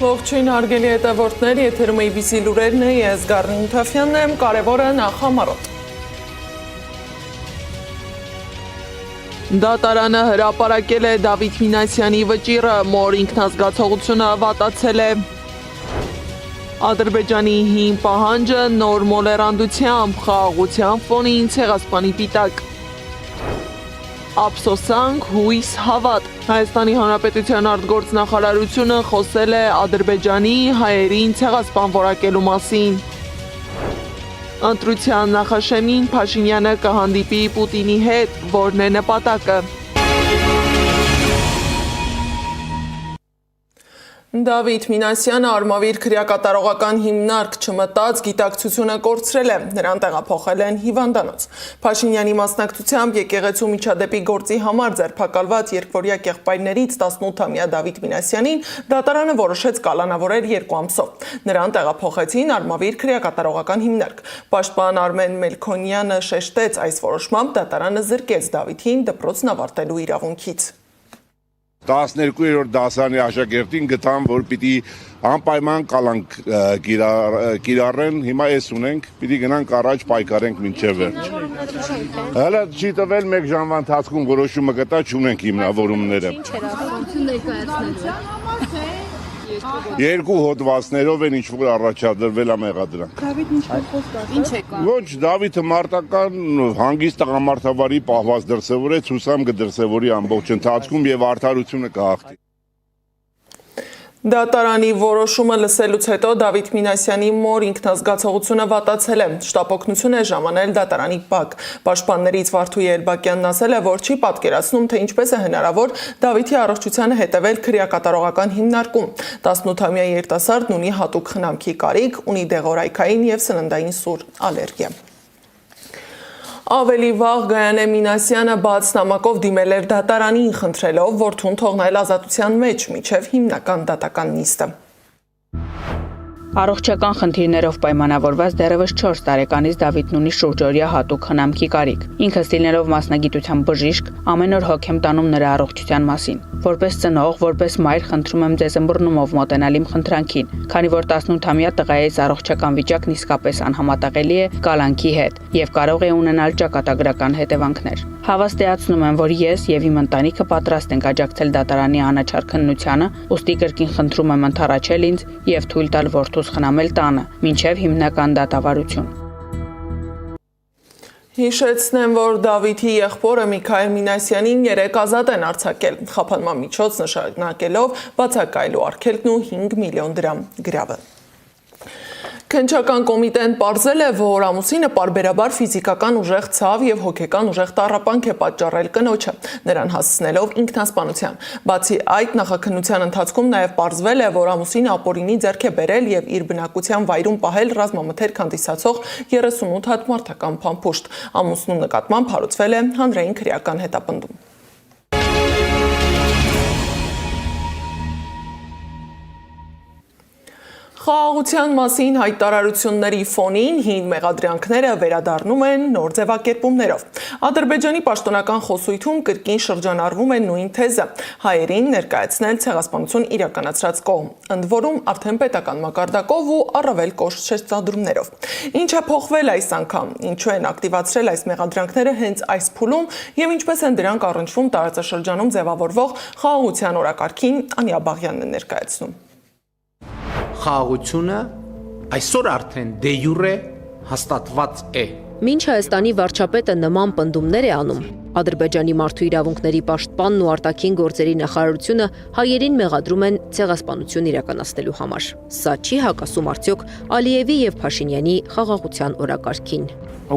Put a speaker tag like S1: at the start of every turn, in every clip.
S1: Ողջույն հարգելի հետևորդներ, եթերում ABC լուրերն է, ես Գառնի Մութաֆյանն եմ, կարևորը նախամարոտ։ Դատարանը հրապարակել է Դավիթ Մինասյանի վճիռը, մոր ինքնազգացողությունը վատացել է։ Ադրբեջանի հին պահանջը նոր մոլեռանդությամբ, խաղաղության ֆոնին ցեղասպանի պիտակ։ Ափսոսանք, հույս, հավատ։ Հայաստանի Հանրապետության արտգործնախարարությունը խոսել է Ադրբեջանի հայերին ցեղասպան որակելու մասին։ Ընտրության նախաշեմին Փաշինյանը կհանդիպի Պուտինի հետ, որն է նպատակը։ Դավիթ Մինասյանը Արմավիր քրեակատարողական հիմնարկ չմտած գիտակցությունը կորցրել է, նրան տեղափոխել են հիվանդանոց։ Փաշինյանի մասնակցությամբ եկեղեցու միջադեպի գործի համար ձերբակալված երկվորյա եղբայրներից 18-ամյա Դավիթ Մինասյանին դատարանը որոշեց կալանավորել 2 ամսով։ Նրան տեղափոխեցին Արմավիր քրեակատարողական հիմնարկ։ Պաշտպան Արմեն Մելքոնյանը շեշտեց այս որոշմամբ դատարանը զրկեց Դավիթին դպրոցն ավարտելու իրավունքից։
S2: 12-րդ դասարանի աշակերտին գտան, որ պիտի անպայման կալանք կիրառեն, հիմա էս ունենք, պիտի գնանք առաջ պայքարենք մինչև վերջ։ Հələ չի տվել 1 ժամվա ընթացքում որոշումը կտա, չունենք հիմնավորումները։ Երկու հոդվածներով են ինչ-որ առաջադրվել է մեղադրանք։
S3: Ինչ է կա։
S2: Ոչ, Դավիթը մարտական հանգիստ տղամարդավարի պահված դրսևորեց, հուսամ կդրսևորի ամբողջ ընթացքում եւ արդարությունը կհաղթի։
S1: Դատարանի որոշումը լսելուց հետո Դավիթ Մինասյանի մոր ինքնազգացողությունը վատացել է։ Շտապօգնություն է ժամանել դատարանի բակ։ Պաշտպաններից Վարդուհի Էլբակյանն ասել է, որ չի պատկերացնում, թե ինչպես է հնարավոր Դավիթի առողջությանը հետևել քրեակատարողական հիմնարկում։ 18-ամյա երիտասարդն ունի հատուկ խնամքի կարիք, ունի դեղորայքային եւ սննդային սուր ալերգիա։ Ավելի վաղ Գայանե Մինասյանը բաց նամակով դիմել էր դատարանին, խնդրելով որդուն թողնել ազատության մեջ մինչև հիմնական դատական նիստը։
S3: Առողջական խնդիրներով պայմանավորված դեռևս 4 տարեկանից Դավիթն ունի շուրջօրյա հատուկ խնամքի կարիք։ Ինքը ստիլներով մասնագիտության բժիշկ, ամեն օր հոգ եմ տանում նրա առողջության մասին։ Որպես ծնող, որպես մայր խնդրում եմ ձեզ ըմբռնումով մոտենալ իմ խնդրանքին, քանի որ 18-ամյա տղայից առողջական վիճակն իսկապես անհամատեղելի է կալանքի հետ եւ կարող է ունենալ ճակատագրական հետևանքներ։ Հավաստիացնում եմ, որ ես եւ իմ ընտանիքը պատրաստ ենք աջակցել դատարանի անաչառ քննությանը, ուստի կրկին խնդրում եմ ընդառաջել ինձ եւ թույլ տալ որդուս խնամել տանը, մինչև հիմնական դատավարություն։
S1: Հիշեցնեմ, որ Դավիթի եղբորը Միքայել Մինասյանին 3 ազատ են արձակել, խափանման միջոց նշանակելով բացակայելու արգելքն ու 5 միլիոն դրամ գրավը։ Քննչական կոմիտեն պարզել է, որ ամուսինը պարբերաբար ֆիզիկական ուժեղ ցավ եւ հոգեկան ուժեղ տառապանք է պատճառել կնոջը, նրան հասցնելով ինքնասպանության։ Բացի այդ, նախաքննության ընթացքում նաեւ պարզվել է, որ ամուսինը ապօրինի ձեռք է բերել եւ իր բնակության վայրում պահել ռազմամթերք հանդիսացող 38 հատ մարդական փամփուշտ։ Ամուսնու նկատմամբ հարուցվել է հանրային քրեական հետապնդում։ Խաղաղության մասին հայտարարությունների ֆոնին հին մեղադրանքները վերադառնում են նոր ձևակերպումներով։ Ադրբեջանի պաշտոնական խոսույթում կրկին շրջանառվում է նույն թեզը՝ հայերին ներկայացնել ցեղասպանություն իրականացրած կողմ, ընդ որում արդեն պետական մակարդակով ու առավել կոշտ շեշտադրումներով։ Ինչ է փոխվել այս անգամ, ինչու են ակտիվացրել այս մեղադրանքները հենց այս փուլում եւ ինչպես են դրանք առնչվում տարածաշրջանում ձևավորվող խաղաղության օրակարգին, Անիա Բաղյանն է ներկայացնում։
S4: Խաղաղությունը այսօր արդեն դե յուրե հաստատված է։
S5: Մինչ Հայաստանի վարչապետը նման պնդումներ է անում, Ադրբեջանի մարդու իրավունքների պաշտպանն ու արտաքին գործերի նախարարությունը հայերին մեղադրում են ցեղասպանություն իրականացնելու համար։ Սա չի հակասում արդյոք Ալիևի եւ Փաշինյանի խաղաղության օրակարգին։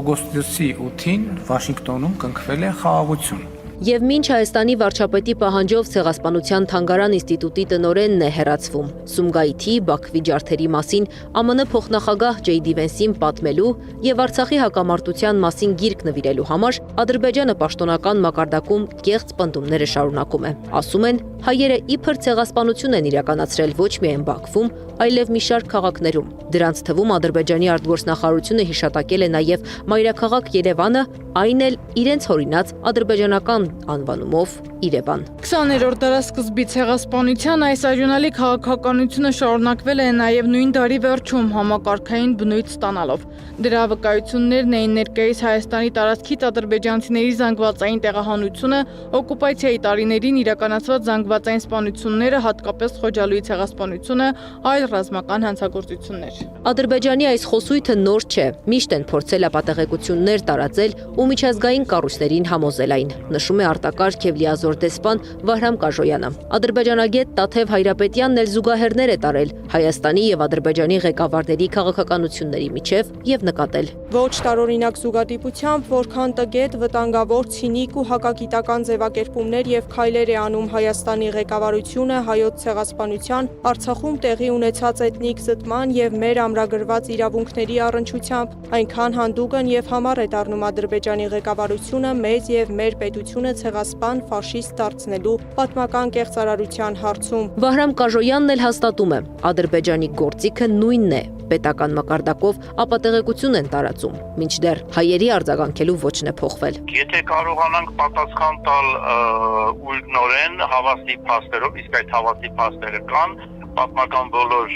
S6: Օգոստոսի 8-ին Վաշինգտոնում կնքվել է խաղաղություն։
S5: Եվ մինչ Հայաստանի վարչապետի պահանջով ցեղասպանության թանգարան ինստիտուտի տնօրենն է հեռացվում, Սումգայիթի, Բաքվի ջարդերի մասին ԱՄՆ փոխնախագահ Ջեյդի Վենսին պատմելու եւ Արցախի հակամարտության մասին գիրք նվիրելու համար Ադրբեջանը պաշտոնական մակարդակում կեղծ պնդումները շարունակում է։ Ասում են, հայերը իբր ցեղասպանություն են իրականացրել ոչ միայն Բաքվում, այլև մի շարք քաղաքներում։ Դրանց թվում Ադրբեջանի արտգործնախարարությունը հիշատակել է նաև մայրաքաղաք Երևանը, այն էլ իրենց հորինած ադրբեջանական անվանումով Երևան։
S7: 20-րդ դարասկզբի ցեղասպանության այս արյունալի քաղաքականությունը շարունակվել է նաև նույն դարի վերջում համակարգային բնույթ ստանալով։ Դրա վկայություններն էին ներկայիս Հայաստանի տարածքից ադրբեջանցիների զանգվածային տեղահանությունը, օկուպացիայի տարիներին իրականացված զանգվածային սպանությունները, հատկապես Խոջալույի ցեղասպանությունը, այլ ռազմական հանցագործություններ։
S5: Ադրբեջանի այս խոսույթը նոր չէ, միշտ են փորձել ապատեղեկություններ տարածել ու միջազգային կառույցներին համոզել այն, նշում է արտակարգ եւ լիազոր դեսպան Վահրամ Կաժոյանը։ Ադրբեջանագետ Տաթև Հայրապետյանն էլ զուգահեռներ է տարել Հայաստանի եւ Ադրբեջանի ղեկավարների քաղաքականությունների միջև եւ նկատել.
S8: Ոչ տարօրինակ զուգադիպությամբ, որքան տգետ, վտանգավոր, ցինիկ ու հակագիտական ձևակերպումներ եւ քայլեր է անում Հայաստանի ղեկավարությունը հայոց ցեղասպանության, Արցախում տեղի ունեցած էթնիկ զտման եւ մեր ամրագրված իրավունքների առնչությամբ, այնքան հանդուգն եւ համառ է դառնում Ադրբեջանի ղեկավարությունը մեզ եւ մեր պետությունը ցեղասպան ֆաշիստ դարձնելու պատմական կեղծարարության հարցում։
S5: Վահրամ Կաժոյանն էլ հաստատում է, Ադրբեջանի գործիքը նույնն է, պետական մակարդակով ապատեղեկություն են տարածում, մինչդեռ հայերի արձագանքելու ոչն է փոխվել։
S9: Եթե կարողանանք պատասխան տալ ուղղորեն հավաստի փաստերով, իսկ այդ հավաստի փաստերը կան, պատմական բոլոր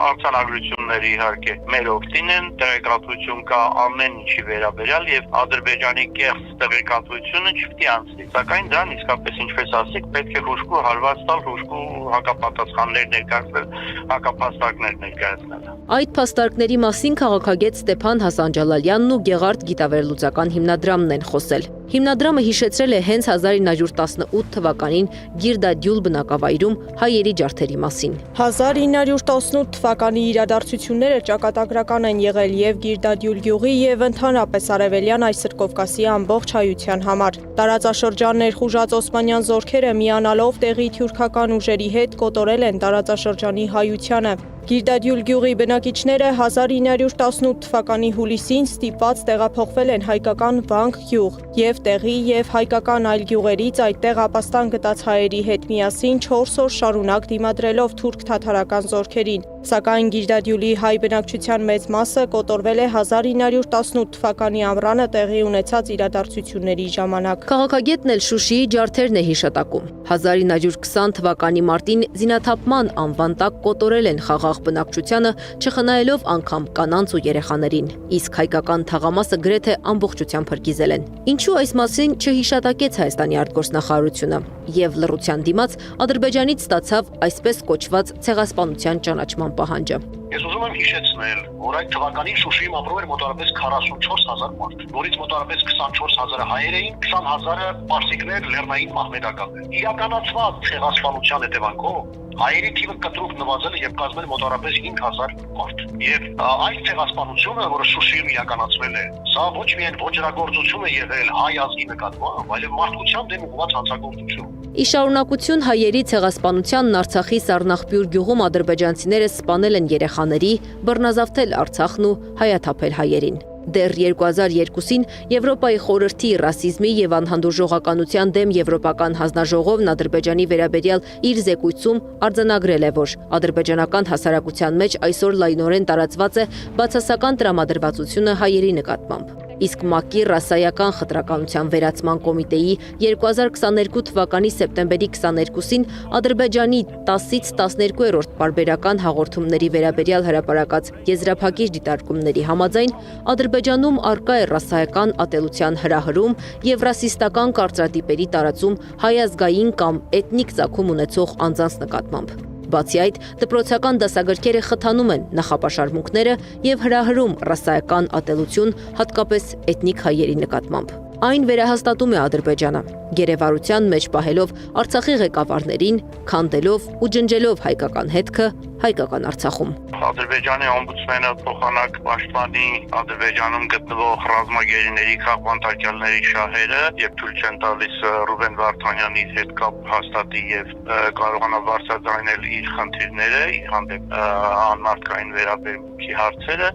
S9: արձանագրությունները իհարկե մեր օգտին են, տեղեկատվություն կա ամեն ինչի վերաբերյալ եւ Ադրբեջանի կեղծ տեղեկատվությունը չպետք է անցնի, սակայն դրան իսկապես ինչպես ասեք, պետք է հուշկու հարված տալ, հուշկու հակապատասխաններ ներկայացնել, հակապաստարկներ ներկայացնել։
S5: Այդ փաստարկների մասին քաղաքագետ Ստեփան Հասանջալալյանն ու Գեղարդ գիտավերլուծական հիմնադրամն են խոսել։ Հիմնադրամը հիշեցրել է հենց 1918 թվականին Գիրդադյուլ բնակավայրում հայերի ջարդերի մասին։
S8: 1918 թվականի իրադարձությունները ճակատագրական են եղել եւ Գիրդադյուլ գյուղի եւ ընդհանրապես Արևելյան Այսրկովկասի ամբողջ հայության համար։ Տարածաշրջան ներխուժած օսմանյան զորքերը միանալով տեղի թյուրքական ուժերի հետ կոտորել են տարածաշրջանի հայությանը։ Գիրդադյուլ գյուղի բնակիչները 1918 թվականի հուլիսին ստիպված տեղափոխվել են հայկական Վանք գյուղ եւ տեղի եւ հայկական այլ գյուղերից այդտեղ ապաստան գտած հայերի հետ միասին 4 օր շարունակ դիմադրելով թուրք-թաթարական զորքերին։ Սակայն Գիրդադյուլի հայ բնակչության մեծ մասը կոտորվել է 1918 թվականի ամռանը տեղի ունեցած իրադարձությունների ժամանակ։
S5: Քաղաքագետն էլ Շուշիի ջարդերն է հիշատակում։ 1920 թվականի մարտին զինաթափման անվան տակ կոտորել են խաղաղ բնակչությանը, չխնայելով անգամ կանանց ու երեխաներին, իսկ հայկական թաղամասը գրեթե ամբողջությամբ հրկիզել են։ Ինչու այս մասին չհիշատակեց Հայաստանի արտգործնախարարությունը եւ լռության դիմաց Ադրբեջանից ստացավ այսպես կոչված ցեղասպանության ճանաչման պահանջը։
S9: Ես ուզում եմ հիշեցնել, որ այդ թվականին Շուշիում ապրում էր մոտավորապես 44000 մարդ, որից մոտավորապես 24000-ը հայեր էին, 20000-ը պարսիկներ, լեռնային մահմեդականներ։ Իրականացված ցեղասպանության հետևանքով հայերի թիվը կտրուկ նվազել է եւ կազմել մոտավորապես 5000 մարդ։ Եվ այդ ցեղասպանությունը, որը Շուշիում իրականացվել է, սա ոչ միայն ոչրագործություն է եղել հայ ազգի նկատմամբ, այլև մարդկության դեմ ուղղված հանցագործություն։
S5: Ի շարունակություն հայերի ցեղասպանությանն Արցախի Սառնախբյուր գյուղում ադրբեջանցիները սպանել են երեխաների, բռնազավթել Արցախն ու հայաթափել հայերին։ Դեռ 2002-ին Եվրոպայի խորհրդի ռասիզմի եւ անհանդուրժողականության դեմ եվրոպական հանձնաժողովն Ադրբեջանի վերաբերյալ իր զեկույցում արձանագրել է, որ ադրբեջանական հասարակության մեջ այսօր լայնորեն տարածված է բացասական տրամադրվածությունը հայերի նկատմամբ։ Իսկ ՄԱԿ-ի ռասայական խտրականության վերացման կոմիտեի 2022 թվականի սեպտեմբերի 22-ին Ադրբեջանի 10-ից 12-րդ պարբերական հաղորդումների վերաբերյալ հրապարակած եզրափակիչ դիտարկումների համաձայն Ադրբեջանում առկա է ռասայական ատելության հրահրում եւ ռասիստական կարծրատիպերի տարածում հայ ազգային կամ էթնիկ ծագում ունեցող անձանց նկատմամբ։ Բացի այդ, դպրոցական դասագրքերը խթանում են նախապաշարմունքները եւ հրահրում ռասայական ատելություն, հատկապես էթնիկ հայերի նկատմամբ։ Այն վերահաստատում է Ադրբեջանը, գերեվարության մեջ պահելով Արցախի ղեկավարներին, քանդելով ու ջնջելով հայկական հետքը հայկական Արցախում։
S9: Ադրբեջանի օմբուդսմենը փոխանակ պաշտպանի Ադրբեջանում գտնվող ռազմագերիների քաղաքապետարների շահերը եւ թույլ չեն տալիս Ռուբեն Վարդանյանի հետ կապ հաստատի եւ կարողանա բարձրաձայնել իր խնդիրները, իր հանդեպ անմարդկային վերաբերմունքի հարցերը,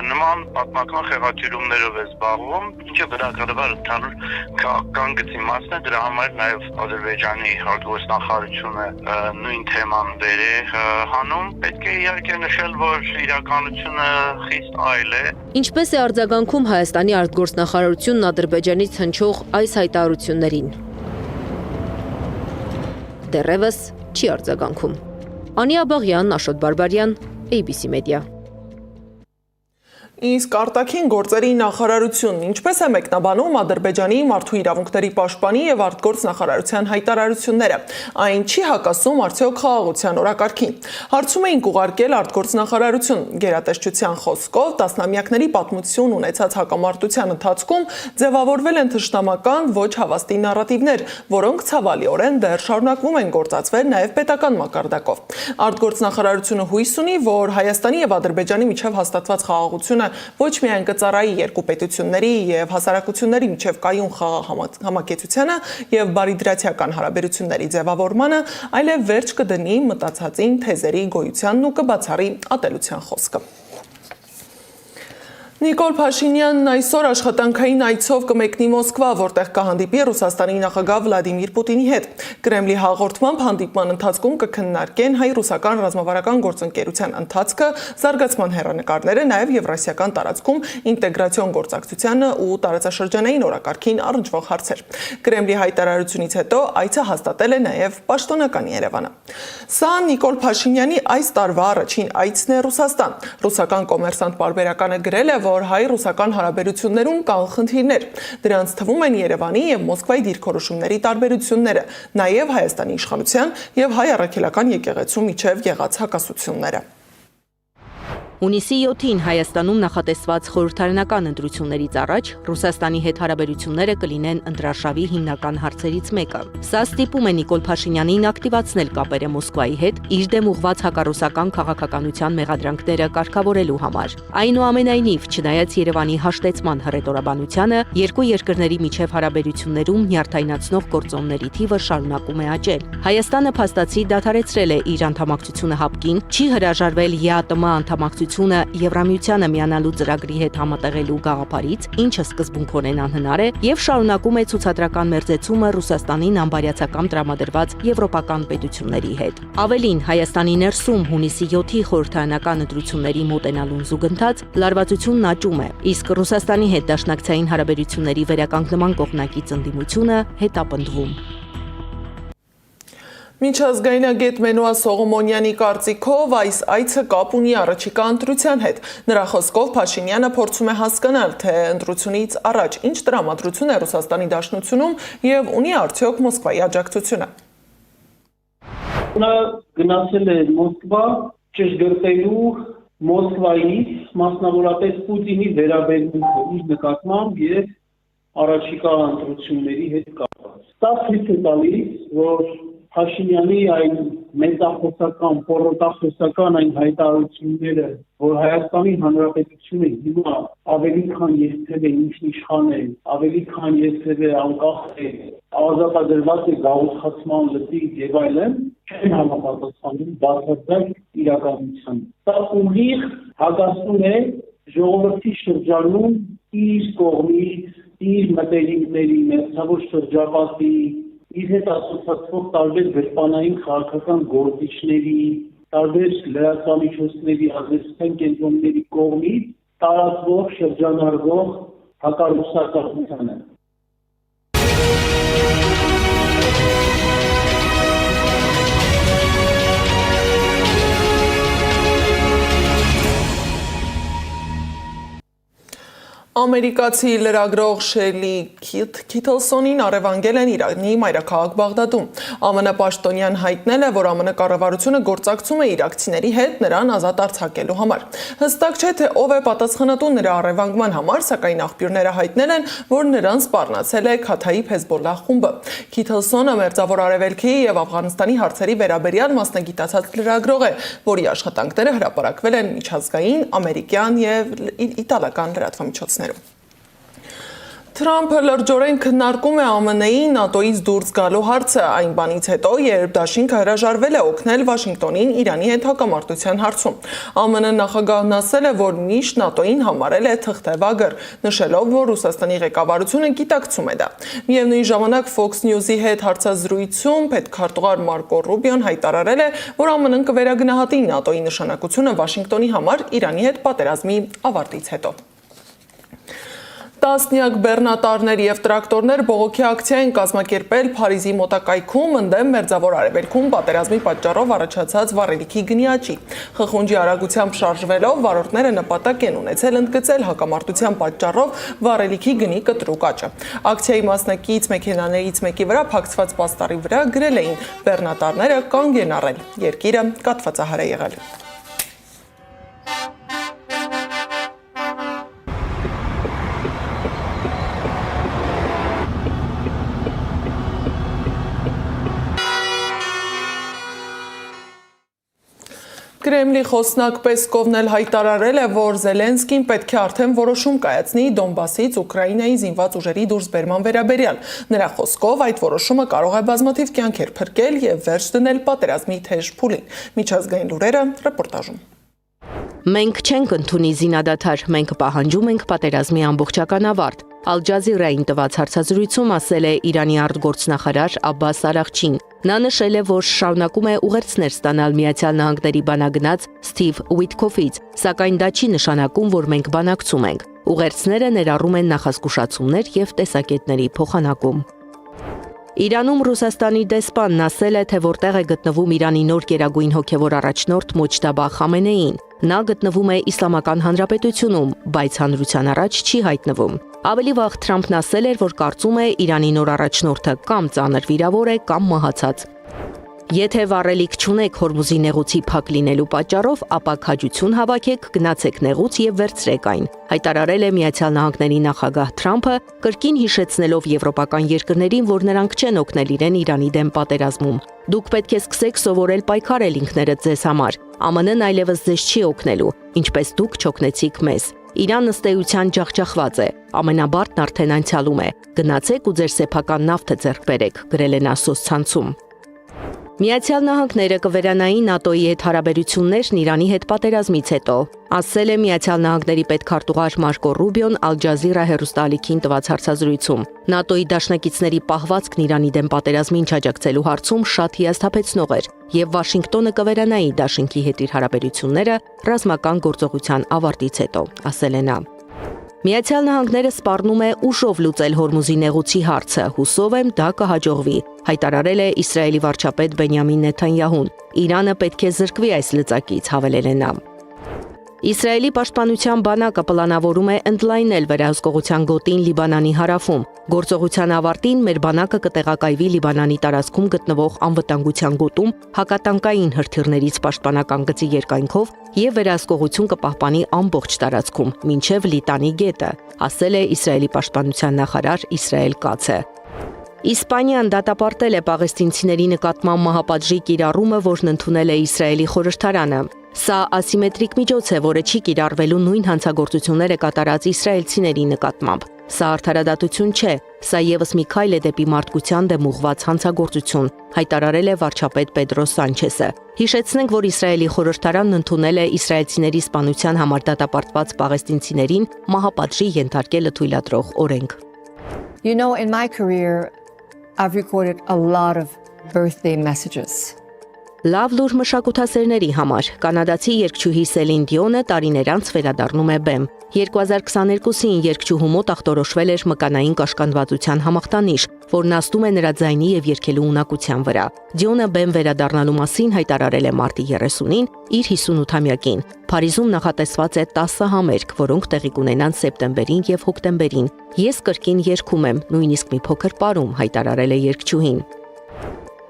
S9: նման պատմական խեղաթյուրումներով է զբաղվում, ինչը բնականաբար ընդհանուր քաղաքական գծի մասն է, դրա համար նաեւ Ադրբեջանի արտգործնախարարությունը նույն թեման վեր է հանում։ Պետք է իհարկե նշել, որ իրականությունը խիստ այլ է։
S5: Ինչպես է արձագանքում Հայաստանի արտգործնախարարությունն Ադրբեջանից հնչող այս հայտարարություններին։ Դեռևս չի արձագանքում։ Անի Աբաղյան, Աշոտ Բարբարյան, ABC Media։
S1: Իսկ արտաքին գործերի նախարարությունն ինչպես է մեկնաբանում Ադրբեջանի մարդու իրավունքների պաշտպանի եւ արտգործնախարարության հայտարարությունները, այն չի հակասում արդյոք խաղաղության օրակարգին։ Հարցում էինք ուղարկել արտգործնախարարություն, գերատեսչության խոսքով տասնամյակների պատմություն ունեցած հակամարտության ընթացքում ձևավորվել են թշնամական ոչ հավաստի նարատիվներ, որոնք ցավալիորեն դեռ շարունակվում են գործածվել նաեւ պետական մակարդակով։ Արտգործնախարարությունը հույս ունի, որ Հայաստանի եւ Ադրբեջանի միջև հաստատված խաղաղությունը ոչ միայն կծառայի երկու պետությունների եւ հասարակությունների միջև կայուն խաղաղ համակեցությանը եւ բարիդրացիական հարաբերությունների ձևավորմանը, այլև վերջ կդնի մտածածին թեզերի գոյությանն ու կբացառի ատելության խոսքը։ Նիկոլ Փաշինյանն այսօր աշխատանքային այցով կմեկնի Մոսկվա, որտեղ կհանդիպի Ռուսաստանի նախագահ Վլադիմիր Պուտինի հետ։ Կրեմլի հաղորդմամբ հանդիպման ընթացքում կքննարկեն հայ-ռուսական ռազմավարական գործընկերության ընթացքը, զարգացման հեռանկարները, նաև եվրասիական տարածքում ինտեգրացիոն գործակցությանը ու տարածաշրջանային օրակարգին առնչվող հարցեր։ Կրեմլի հայտարարությունից հետո այցը հաստատել է նաև պաշտոնական Երևանը։ Սա Նիկոլ Փաշինյանի այս տարվա առաջին այցն է Ռուսաստան։ Ռուսական կոմերսանտ պարբերականը գրել է, որ հայ-ռուսական հարաբերություններում կան խնդիրներ։ Դրանց թվում են Երևանի եւ Մոսկվայի դիրքորոշումների տարբերությունները, նաեւ Հայաստանի իշխանության եւ հայ առաքելական եկեղեցու միջև եղած հակասությունները։
S5: Հունիսի 7-ին Հայաստանում նախատեսված խորհրդարանական ընտրություններից առաջ Ռուսաստանի հետ հարաբերությունները կլինեն ընտրարշավի հիմնական հարցերից մեկը։ Սա ստիպում է Նիկոլ Փաշինյանին ակտիվացնել կապերը Մոսկվայի հետ իր դեմ ուղղված հակառուսական քաղաքականության մեղադրանքները կարգավորելու համար։ Այնուամենայնիվ, չնայած Երևանի հաշտեցման հռետորաբանությանը, երկու երկրների միջև հարաբերություններում նյարդայնացնող գործոնների թիվը շարունակում է աճել։ Հայաստանը փաստացի դադարեցրել է իր անդամակցությունը ՀԱՊԿ-ին, չի հրաժարվել ԵԱՏՄ անդամակցությունը Եվրամիությանը միանալու ծրագրի հետ համատեղելու գաղափարից, ինչը սկզբունքորեն անհնար է, եւ շարունակում է ցուցադրական մերձեցումը Ռուսաստանին անբարյացակամ տրամադրված եվրոպական պետությունների հետ։ Ավելին, Հայաստանի ներսում հունիսի 7-ի խորհրդարանական ընտրությունների մոտենալուն զուգընթաց լարվածությունն աճում է, իսկ Ռուսաստանի հետ դաշնակցային հարաբերությունների վերականգնման կողմնակից ընդդիմությունը հետապնդվում։
S1: Միջազգայնագետ Մենուա Սողոմոնյանի կարծիքով այս այցը կապ ունի առաջիկա ընտրության հետ։ Նրա խոսքով Փաշինյանը փորձում է հասկանալ, թե ընտրությունից առաջ ինչ տրամադրություն է Ռուսաստանի Դաշնությունում եւ ունի արդյոք Մոսկվայի աջակցությունը։
S10: Նա գնացել է Մոսկվա ճշգրտելու Մոսկվայի, մասնավորապես Պուտինի վերաբերմունքը իր նկատմամբ եւ առաջիկա ընտրությունների հետ կապված։ Դա ցույց է տալիս, որ Փաշինյանի այն մեծախոսական, պոռոտախոսական այն հայտարարությունները, որ Հայաստանի Հանրապետությունը հիմա ավելի քան երբևէ ինքնիշխան է, ավելի քան երբևէ անկախ է, ազատագրված է գաղութացման լծից եւ այլն, չեն համապատասխանում բացարձակ իրականությանը։ Դա ուղիղ հակասում է ժողովրդի շրջանում իր կողմից, իր մտերիմների, մերձավոր շրջապատի իր հետ ասոցացվող տարբեր գրպանային քաղաքական գործիչների, տարբեր լրատվամիջոցների, ազդեցության կենտրոնների կողմից տարածվող շրջանառվող հակառուսականությանը։
S1: Ամերիկացի լրագրող Շելի Քիթլսոնին առևանգել են Իրանի մայրաքաղաք Բաղդադում։ ԱՄՆ պաշտոնյան հայտնել է, որ ԱՄՆ կառավարությունը գործակցում է իրաքցիների հետ նրան ազատ արձակելու համար։ Հստակ չէ, թե ով է պատասխանատու նրա առևանգման համար, սակայն աղբյուրները հայտնել են, որ նրան սպառնացել է Քաթայիբ Հեզբոլլահ խումբը։ Քիթլսոնը Մերձավոր Արևելքի եւ Աֆղանստանի հարցերի վերաբերյալ մասնագիտացած լրագրող է, որի աշխատանքները հրապարակվել են միջազգային, ամերիկյան եւ իտալական լրատվամիջոցներում։ Թրամփը լրջորեն քննարկում է ԱՄՆ-ի ՆԱՏՕ-ից դուրս գալու հարցը այն բանից հետո, երբ դաշինքը հրաժարվել է օգնել Վաշինգտոնին Իրանի հետ հակամարտության հարցում։ ԱՄՆ նախագահն ասել է, որ միշտ ՆԱՏՕ-ին համարել է թղթևագր, նշելով, որ Ռուսաստանի ղեկավարությունը գիտակցում է դա։ Միևնույն ժամանակ Fox News-ի հետ հարցազրույցում պետքարտուղար Մարկո Ռուբիոն հայտարարել է, որ ԱՄՆ-ն կվերագնահատի ՆԱՏՕ-ի նշանակությունը Վաշինգտոնի համար Իրանի հետ պատերազմի ավարտից հետո։ Տասնյակ բեռնատարներ եւ տրակտորներ բողոքի ակցիա են կազմակերպել Փարիզի մոտակայքում ընդդեմ Մերձավոր Արևելքում պատերազմի պատճառով առաջացած վառելիքի գնի աճի։ Խխունջի արագությամբ շարժվելով վարորդները նպատակ են ունեցել ընդգծել հակամարտության պատճառով վառելիքի գնի կտրուկ աճը։ Ակցիայի մասնակից մեքենաներից մեկի վրա փակցված պաստառի վրա գրել էին բեռնատարները կանգ են առել, երկիրը կաթվածահար է եղել։ Կրեմլի խոսնակ Պեսկովն էլ հայտարարել է, որ Զելենսկին պետք է արդեն որոշում կայացնի Դոնբասից Ուկրաինայի զինված ուժերի դուրսբերման վերաբերյալ։ Նրա խոսքով այդ որոշումը կարող է բազմաթիվ կյանքեր փրկել եւ վերջ դնել պատերազմի թեժ փուլին։ Միջազգային լուրերը ռեպորտաժում։
S5: Մենք չենք ընդունի զինադադար, մենք պահանջում ենք պատերազմի ամբողջական ավարտ։ Ալ Ջազիրային տված հարցազրույցում ասել է Իրանի արտգործնախարար Աբբաս Արաղչին։ Նա նշել է, որ շարունակում է ուղերձներ ստանալ Միացյալ Նահանգների բանագնաց Սթիվ Ուիթքոֆից, սակայն դա չի նշանակում, որ մենք բանակցում ենք։ Ուղերձները ներառում են նախազգուշացումներ եւ տեսակետների փոխանակում։ Իրանում Ռուսաստանի դեսպանն ասել է, թե որտեղ է գտնվում Իրանի նոր գերագույն հոգևոր առաջնորդ Մոջտաբա Խամենեին։ Նա գտնվում է Իսլամական Հանրապետությունում, բայց հանրության առաջ չի հայտնվում։ Ավելի վաղ Թրամփն ասել էր, որ կարծում է Իրանի նոր առաջնորդը կամ ծանր վիրավոր է, կամ մահացած։ Եթե վառելիք չունեք Հորմուզի նեղուցի փակ լինելու պատճառով, ապա քաջություն հավաքեք, գնացեք նեղուց եւ վերցրեք այն, հայտարարել է Միացյալ Նահանգների նախագահ Թրամփը, կրկին հիշեցնելով եվրոպական երկրներին, որ նրանք չեն օգնել իրեն Իրանի դեմ պատերազմում։ Դուք պետք է սկսեք սովորել պայքարել ինքներդ ձեզ համար։ ԱՄՆ-ն այլևս ձեզ չի օգնելու, ինչպես դուք չօգնեցիք մեզ։ Իրանը ըստ էության ջախջախված է, ամենաբարդն արդեն անցյալում է։ Գնացեք ու ձեր սեփական նավթը ձեռք բերեք, գրել են ասոցցանցում։ Միացյալ Նահանգները կվերանայի ՆԱՏՕ-ի հետ հարաբերություններն Իրանի հետ պատերազմից հետո, ասել է Միացյալ Նահանգների պետքարտուղար Մարկո Ռուբիոն Ալ Ջազիրա հեռուստաալիքին տված հարցազրույցում։ ՆԱՏՕ-ի դաշնակիցների պահվածքն Իրանի դեմ պատերազմին աջակցելու հարցում շատ հիասթափեցնող էր, եւ Վաշինգտոնը կվերանայի դաշինքի հետ իր հարաբերությունները ռազմական գործողության ավարտից հետո, ասել է նա։ Միացյալ Նահանգները սպառնում է ուժով լուծել Հորմուզի նեղուցի հարցը, հուսով եմ դա կհաջողվի, հայտարարել է Իսրայելի վարչապետ Բենյամին Նեթանյահուն։ Իրանը պետք է զրկվի այս լծակից, հավելել է նա։ Իսրայելի պաշտպանության բանակը պլանավորում է ընդլայնել վերահսկողության գոտին Լիբանանի հարավում։ Գործողության ավարտին մեր բանակը կտեղակայվի Լիբանանի տարածքում գտնվող անվտանգության գոտում հակատանկային հրթիռներից պաշտպանական գծի երկայնքով եւ վերահսկողություն կպահպանի ամբողջ տարածքում, մինչեւ Լիտանի գետը, ասել է Իսրայելի պաշտպանության նախարար Իսրայել Կացը։ Իսպանիան դատապարտել է պաղեստինցիների նկատմամբ մահապատժի կիրառումը, որն ընդունել է Իսրայելի խորհրդարանը։ Սա ասիմետրիկ միջոց է, որը չի կիրառվելու նույն հանցագործությունները կատարած իսրայելցիների նկատմամբ։ Սա արդարադատություն չէ, սա եւս մի քայլ է դեպի մարդկության դեմ ուղղված հանցագործություն, հայտարարել է վարչապետ Պեդրո Սանչեսը։ Հիշեցնենք, որ Իսրայելի խորհրդարանն ընդունել է իսրայելցիների սպանության համար դատապարտված պաղեստինցիներին մահապատժի ենթարկելը թույլատրող օրենք։
S11: You know, in my career, I've recorded a lot of birthday messages.
S5: Լավ լուր մշակութասերների համար կանադացի երգչուհի Սելին Դիոնը տարիներ անց վերադառնում է բեմ։ 2022-ին երգչուհու մոտ ախտորոշվել էր մկանային կաշկանդվածության համախտանիշ, որն ազդում է նրա ձայնի եւ երգելու ունակության վրա։ Դիոնը բեմ վերադառնալու մասին հայտարարել է մարտի 30-ին իր 58-ամյակին։ Փարիզում նախատեսված է 10 համերգ, որոնք տեղի կունենան սեպտեմբերին եւ հոկտեմբերին։ Ես կրկին երգում եմ, նույնիսկ մի փոքր պարում, հայտարարել է երգչուհին։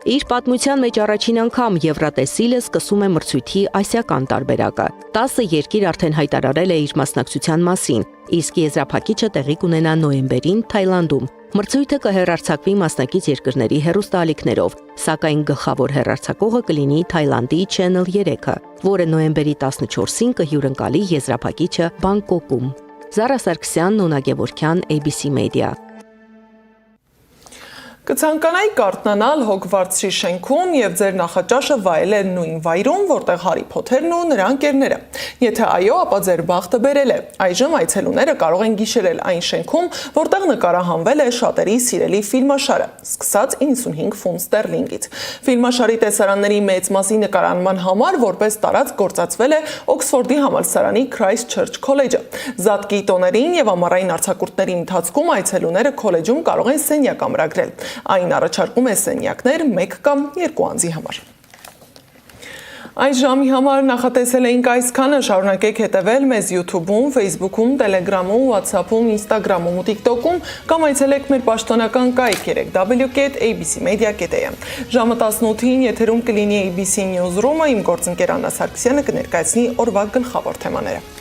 S5: Իր պատմության մեջ առաջին անգամ Եվրատեսիլը սկսում է մրցույթի ասիական տարբերակը։ 10 երկիր արդեն հայտարարել է իր մասնակցության մասին, իսկ եզրափակիչը տեղի կունենա նոյեմբերին Թայլանդում։ Մրցույթը կհեռարձակվի մասնակից երկրների հեռուստաալիքներով, սակայն գլխավոր հեռարձակողը կլինի Թայլանդի Channel 3-ը, որը նոյեմբերի 14-ին կհյուրընկալի եզրափակիչը Բանգկոկում։ Զարա Սարգսյան, Նոնա Գևորգյան, ABC Media։
S1: Կցանկանայի կարտնանալ Հոգվարցի շենքում եւ ձեր նախաճաշը վայելել նույն վայրում, որտեղ Հարի Փոթերն ու նրա ընկերները։ Եթե այո, ապա ձեր բախտը բերել է։ Այժմ այցելուները կարող են գիշերել այն շենքում, որտեղ նկարահանվել է շատերի սիրելի ֆիլմաշարը, սկսած 95 ֆունտ ստերլինգից։ Ֆիլմաշարի տեսարանների մեծ մասի նկարանման համար որպես տարածք գործածվել է Օքսֆորդի համալսարանի Christ Church College-ը։ Զատկի տոներին եւ ամառային արձակուրդների ընթացքում այցելուները քոլեջում կարող են սենյակ ամրագրել։ Այն առաջարկում է սենյակներ 1 կամ 2 անձի համար։ Այս ժամի համար նախատեսել էինք այսքանը, շարունակեք հետևել մեզ YouTube-ում, Facebook-ում, Telegram-ում, WhatsApp-ում, Instagram-ում ու TikTok-ում կամ այցելեք մեր պաշտոնական կայք www.abcmedia.am։ Ժամը 18-ին եթերում կլինի ABC Newsroom-ը, իմ գործընկեր Աննա Սարգսյանը կներկայացնի օրվա գլխավոր թեմաները։